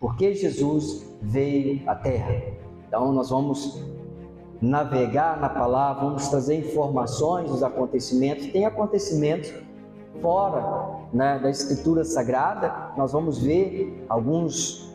Porque Jesus veio à Terra. Então nós vamos navegar na palavra, vamos trazer informações dos acontecimentos. Tem acontecimentos fora, né, da Escritura Sagrada. Nós vamos ver alguns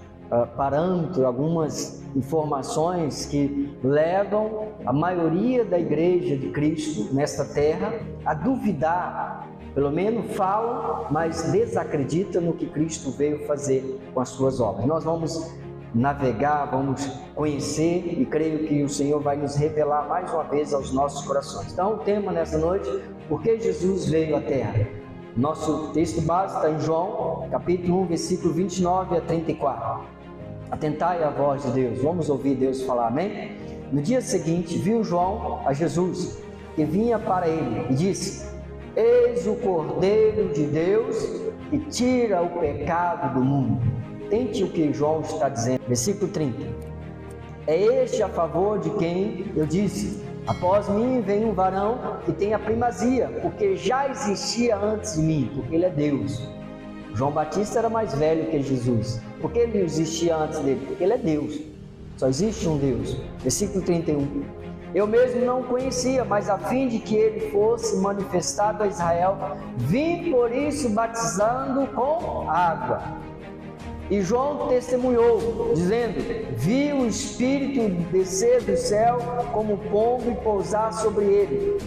parâmetros, algumas informações que levam a maioria da Igreja de Cristo nesta terra a duvidar, pelo menos falam, mas desacreditam no que Cristo veio fazer com as suas obras. Nós vamos navegar, vamos conhecer e creio que o Senhor vai nos revelar mais uma vez aos nossos corações. Então o tema nessa noite, por que Jesus veio à terra? Nosso texto base está em João, capítulo 1, versículo 29 a 34. Atentai à voz de Deus, vamos ouvir Deus falar, amém? No dia seguinte, viu João a Jesus, que vinha para ele, e disse: Eis o Cordeiro de Deus, que tira o pecado do mundo. Tente o que João está dizendo. Versículo 30. É este a favor de quem eu disse: após mim vem um varão que tem a primazia, porque já existia antes de mim, porque ele é Deus. João Batista era mais velho que Jesus. Por que ele existia antes dele? Porque ele é Deus. Só existe um Deus. Versículo 31. Eu mesmo não o conhecia, mas a fim de que ele fosse manifestado a Israel, vim por isso batizando com água. E João testemunhou, dizendo: vi o Espírito descer do céu como pombo e pousar sobre ele.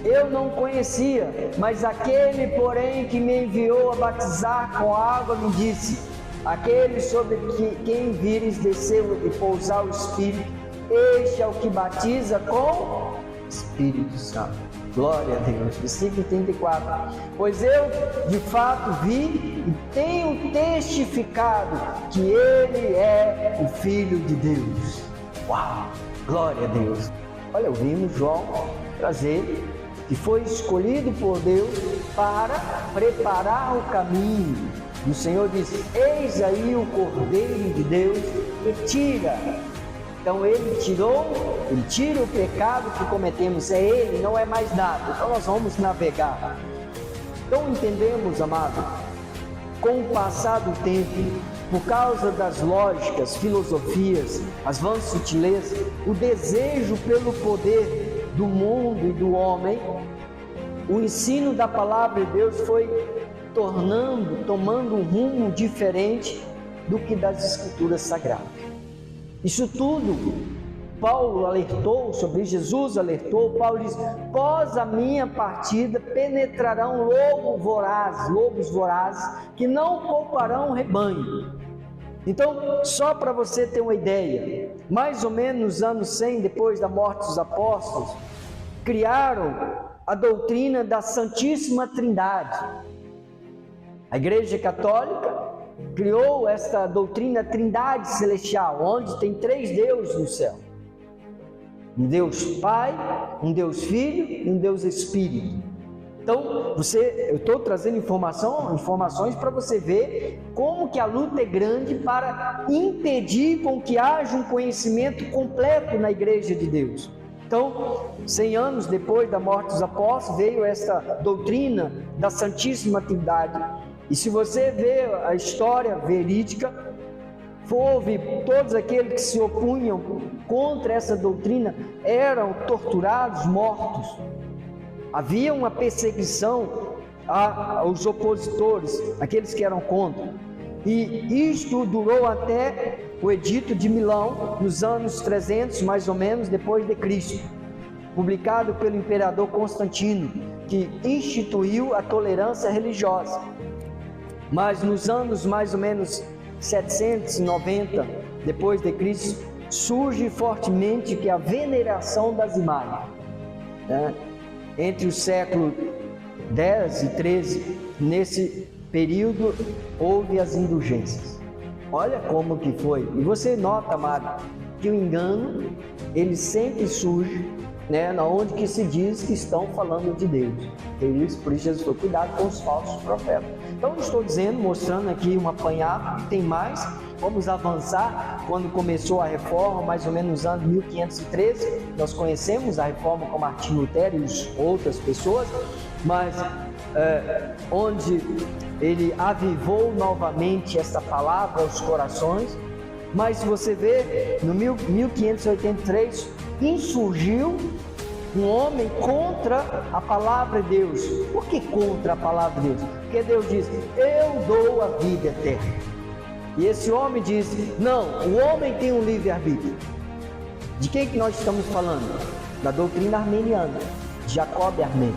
Eu não conhecia, mas aquele, porém, que me enviou a batizar com água, me disse: aquele sobre quem vires descer e pousar o Espírito, este é o que batiza com Espírito Santo. Glória a Deus. Versículo 34. Pois eu, de fato, vi e tenho testificado que ele é o Filho de Deus. Uau! Glória a Deus. Olha, ouvimos João trazer que foi escolhido por Deus para preparar o caminho. E o Senhor disse: eis aí o Cordeiro de Deus que tira. Então ele tira o pecado que cometemos, é ele, não é mais nada. Então nós vamos navegar. Então entendemos, amado, com o passar do tempo, por causa das lógicas, filosofias, as vãs sutilezas, o desejo pelo poder do mundo e do homem, o ensino da palavra de Deus foi tomando um rumo diferente do que das Escrituras Sagradas. Isso tudo, Paulo alertou sobre, Jesus alertou, Paulo diz: após a minha partida penetrarão lobos vorazes, que não pouparão o rebanho. Então, só para você ter uma ideia, mais ou menos nos anos 100, depois da morte dos apóstolos, criaram a doutrina da Santíssima Trindade. A Igreja Católica criou esta doutrina Trindade Celestial, onde tem 3 deuses no céu: um Deus Pai, um Deus Filho e um Deus Espírito. Então, eu estou trazendo informações para você ver como que a luta é grande para impedir com que haja um conhecimento completo na Igreja de Deus. Então, 100 anos depois da morte dos apóstolos, veio esta doutrina da Santíssima Trindade. E se você ver a história verídica, houve todos aqueles que se opunham contra essa doutrina eram torturados, mortos. Havia uma perseguição aos opositores, aqueles que eram contra. E isto durou até o Edito de Milão, nos anos 300, mais ou menos, depois de Cristo, publicado pelo imperador Constantino, que instituiu a tolerância religiosa. Mas nos anos mais ou menos 790 depois de Cristo, surge fortemente que a veneração das imagens, né? Entre os séculos 10 e 13, nesse período houve as indulgências. Olha como que foi. E você nota, amado, que o engano ele sempre surge, né, onde que se diz que estão falando de Deus. Por isso Jesus falou: cuidado com os falsos profetas. Então eu estou dizendo, mostrando aqui um apanhado, tem mais. Vamos avançar. Quando começou a reforma, mais ou menos nos anos 1513, nós conhecemos a reforma com Martinho Lutero e outras pessoas, mas onde ele avivou novamente essa palavra aos corações. Mas se você vê, no 1583, insurgiu um homem contra a palavra de Deus. Por que contra a palavra de Deus? Porque Deus diz: eu dou a vida eterna. E esse homem diz: não, o homem tem um livre-arbítrio. De quem que nós estamos falando? Da doutrina armeniana, Jacob Armênio.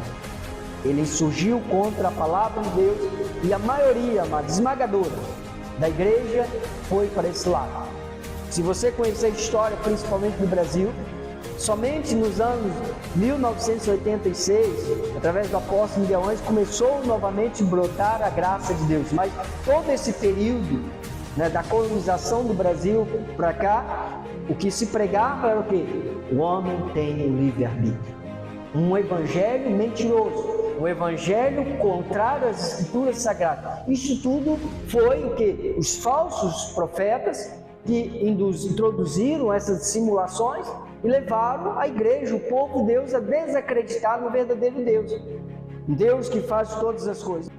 Ele insurgiu contra a palavra de Deus e a maioria, a esmagadora da igreja foi para esse lado. Se você conhecer a história, principalmente do Brasil, somente nos anos 1986, através do apóstolo Miguel Ângelo, começou novamente a brotar a graça de Deus. Mas todo esse período, da colonização do Brasil para cá, o que se pregava era o quê? O homem tem o livre-arbítrio. Um evangelho mentiroso, um evangelho contrário às escrituras sagradas. Isso tudo foi o quê? Os falsos profetas que introduziram essas simulações e levaram a igreja, o povo de Deus, a desacreditar no verdadeiro Deus. Deus que faz todas as coisas.